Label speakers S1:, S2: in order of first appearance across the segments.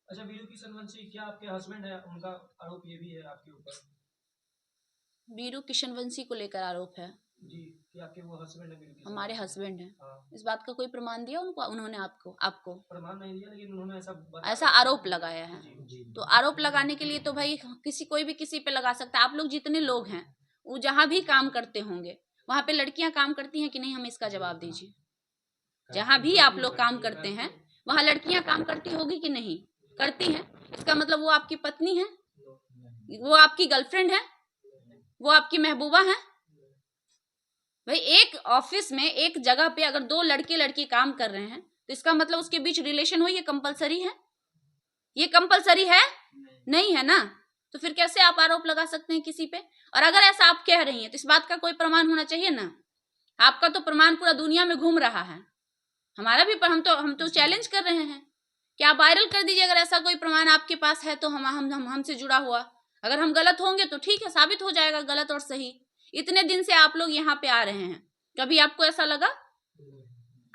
S1: अच्छा, वीरू किशन वंशी क्या आपके हस्बैंड है? उनका आरोप ये भी है आपके ऊपर।
S2: वीरू किशन वंशी को लेकर आरोप है
S1: जी, कि आपके वो हस्बैंड है वीरू किशन
S2: हमारे
S1: वंशी।
S2: हस्बैंड हैं।
S1: हाँ,
S2: इस बात का कोई प्रमाण दिया उनको, उन्होंने आपको आपको
S1: प्रमाण नहीं दिया, लेकिन उन्होंने ऐसा
S2: ऐसा
S1: बताया।
S2: आरोप लगाया है।
S1: जी जी।
S2: तो आरोप लगाने के लिए तो भाई किसी कोई भी किसी पे लगा सकता है। आप लोग जितने लोग हैं वो जहां भी काम करते होंगे वहां पे लड़कियां काम करती हैं कि नहीं, हमें इसका जवाब दीजिए। जहां भी आप लोग काम करते हैं वहां लड़कियां काम करती होगी कि नहीं करती हैं? इसका मतलब वो आपकी पत्नी है, वो आपकी गर्लफ्रेंड है, वो आपकी महबूबा है? भाई एक ऑफिस में एक जगह पे अगर दो लड़के लड़की काम कर रहे हैं तो इसका मतलब उसके बीच रिलेशन हो, ये कंपलसरी है? ये कंपलसरी है? नहीं है ना। तो फिर कैसे आप आरोप लगा सकते हैं किसी पे? और अगर ऐसा आप कह रही हैं तो इस बात का कोई प्रमाण होना चाहिए ना। आपका तो प्रमाण पूरा दुनिया में घूम रहा है, हमारा भी हम तो चैलेंज कर रहे हैं कि आप वायरल कर दीजिए अगर ऐसा कोई प्रमाण आपके पास है तो हमसे जुड़ा हुआ। अगर हम गलत होंगे तो ठीक है, साबित हो जाएगा गलत और सही। इतने दिन से आप लोग यहाँ पे आ रहे हैं, कभी आपको ऐसा लगा?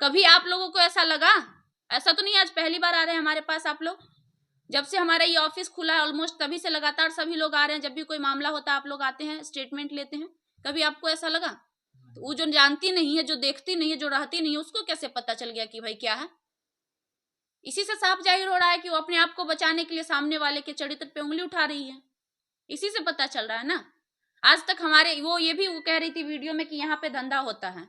S2: कभी आप लोगों को ऐसा लगा? ऐसा तो नहीं आज पहली बार आ रहे हैं हमारे पास आप लोग। जब से हमारा ये ऑफिस खुला है ऑलमोस्ट तभी से लगातार सभी लोग आ रहे हैं। जब भी कोई मामला होता है आप लोग आते हैं, स्टेटमेंट लेते हैं। कभी आपको ऐसा लगा? तो वो जो जानती नहीं है, जो देखती नहीं है, जो रहती नहीं है, उसको कैसे पता चल गया कि भाई क्या है? इसी से साफ जाहिर हो रहा है कि वो अपने आप को बचाने के लिए सामने वाले के चरित्र पे उंगली उठा रही है। इसी से पता चल रहा है ना। आज तक हमारे वो ये भी वो कह रही थी वीडियो में कि यहाँ पे धंधा होता है,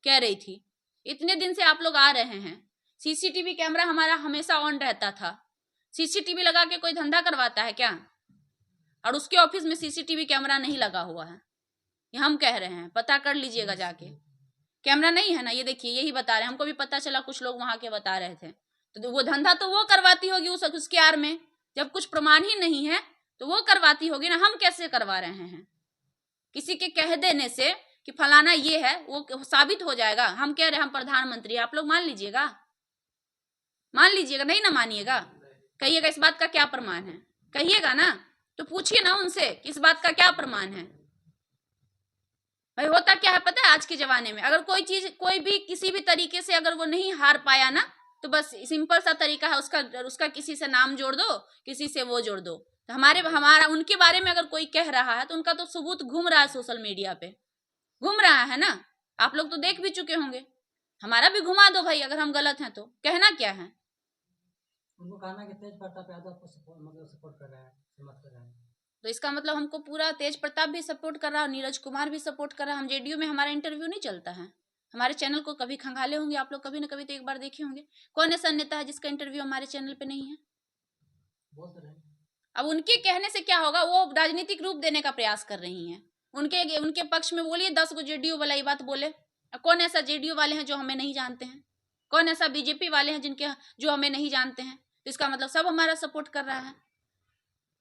S2: कह रही थी। इतने दिन से आप लोग आ रहे हैं, सीसीटीवी कैमरा हमारा हमेशा ऑन रहता था। सीसीटीवी लगा के कोई धंधा करवाता है क्या? और उसके ऑफिस में सीसीटीवी कैमरा नहीं लगा हुआ है, ये हम कह रहे हैं, पता कर लीजिएगा जाके। कैमरा नहीं है ना, ये देखिए यही बता रहे हैं, हमको भी पता चला, कुछ लोग वहां के बता रहे थे। तो वो धंधा तो वो करवाती होगी उसके आड़ में, जब कुछ प्रमाण ही नहीं है तो वो करवाती होगी ना, हम कैसे करवा रहे हैं? किसी के कह देने से कि फलाना ये है वो साबित हो जाएगा? हम कह रहे हैं हम प्रधानमंत्री, आप लोग मान लीजिएगा? मान लीजिएगा? नहीं ना मानिएगा? कहिएगा इस बात का क्या प्रमाण है, कहिएगा ना। तो पूछिए ना उनसे कि इस बात का क्या प्रमाण है। भाई होता क्या है पता है, आज के जमाने में अगर कोई चीज कोई भी किसी भी तरीके से अगर वो नहीं हार पाया ना, तो बस सिंपल सा तरीका है उसका उसका किसी से नाम जोड़ दो, किसी से वो जोड़ दो। तो हमारा उनके बारे में अगर कोई कह रहा है तो उनका तो सबूत घूम रहा है सोशल मीडिया पे, घूम रहा है ना। आप लोग तो देख भी चुके होंगे। हमारा भी घुमा दो भाई, अगर हम गलत हैं तो कहना क्या है?
S1: उनको कहना कि तेज प्रताप यादव को सपोर्ट कर रहा है, समझ कर रहा है।
S2: तो इसका मतलब हमको पूरा तेज प्रताप भी सपोर्ट कर रहा है, नीरज कुमार भी सपोर्ट कर रहा है। हम जेडीयू में हमारा इंटरव्यू नहीं चलता है, हमारे चैनल को कभी खंगाले होंगे आप लोग, कभी ना कभी तो एक बार देखे होंगे। कौन ऐसा नेता है जिसका इंटरव्यू हमारे चैनल पे नहीं है?
S1: बहुत सारे।
S2: अब उनके कहने से क्या होगा, वो राजनीतिक रूप देने का प्रयास कर रही हैं। उनके उनके पक्ष में बोलिए 10 गो जेडीयू वाला ये बात बोले। कौन ऐसा जेडीयू वाले हैं जो हमें नहीं जानते हैं? कौन ऐसा बीजेपी वाले हैं जिनके जो हमें नहीं जानते हैं? तो इसका मतलब सब हमारा सपोर्ट कर रहा है।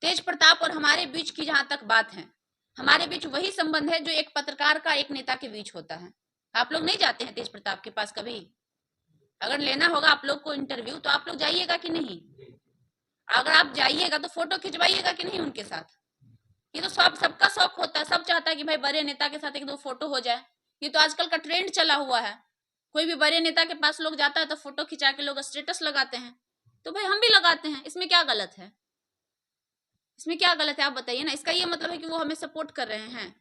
S2: तेज प्रताप और हमारे बीच की जहां तक बात है, हमारे बीच वही संबंध है जो एक पत्रकार का एक नेता के बीच होता है। आप लोग नहीं जाते हैं तेज प्रताप के पास कभी? अगर लेना होगा आप लोग को इंटरव्यू तो आप लोग जाइएगा कि नहीं? अगर आप जाइएगा तो फोटो खिंचवाइएगा कि नहीं उनके साथ? ये तो सबका शौक होता है, सब चाहता है कि भाई बड़े नेता के साथ एक दो फोटो हो जाए। ये तो आजकल का ट्रेंड चला हुआ है। कोई भी बड़े नेता के पास लोग जाता है तो फोटो खिंचा के लोग स्टेटस लगाते हैं। तो भाई हम भी लगाते हैं, इसमें क्या गलत है? इसमें क्या गलत है आप बताइए ना। इसका ये मतलब है कि वो हमें सपोर्ट कर रहे हैं?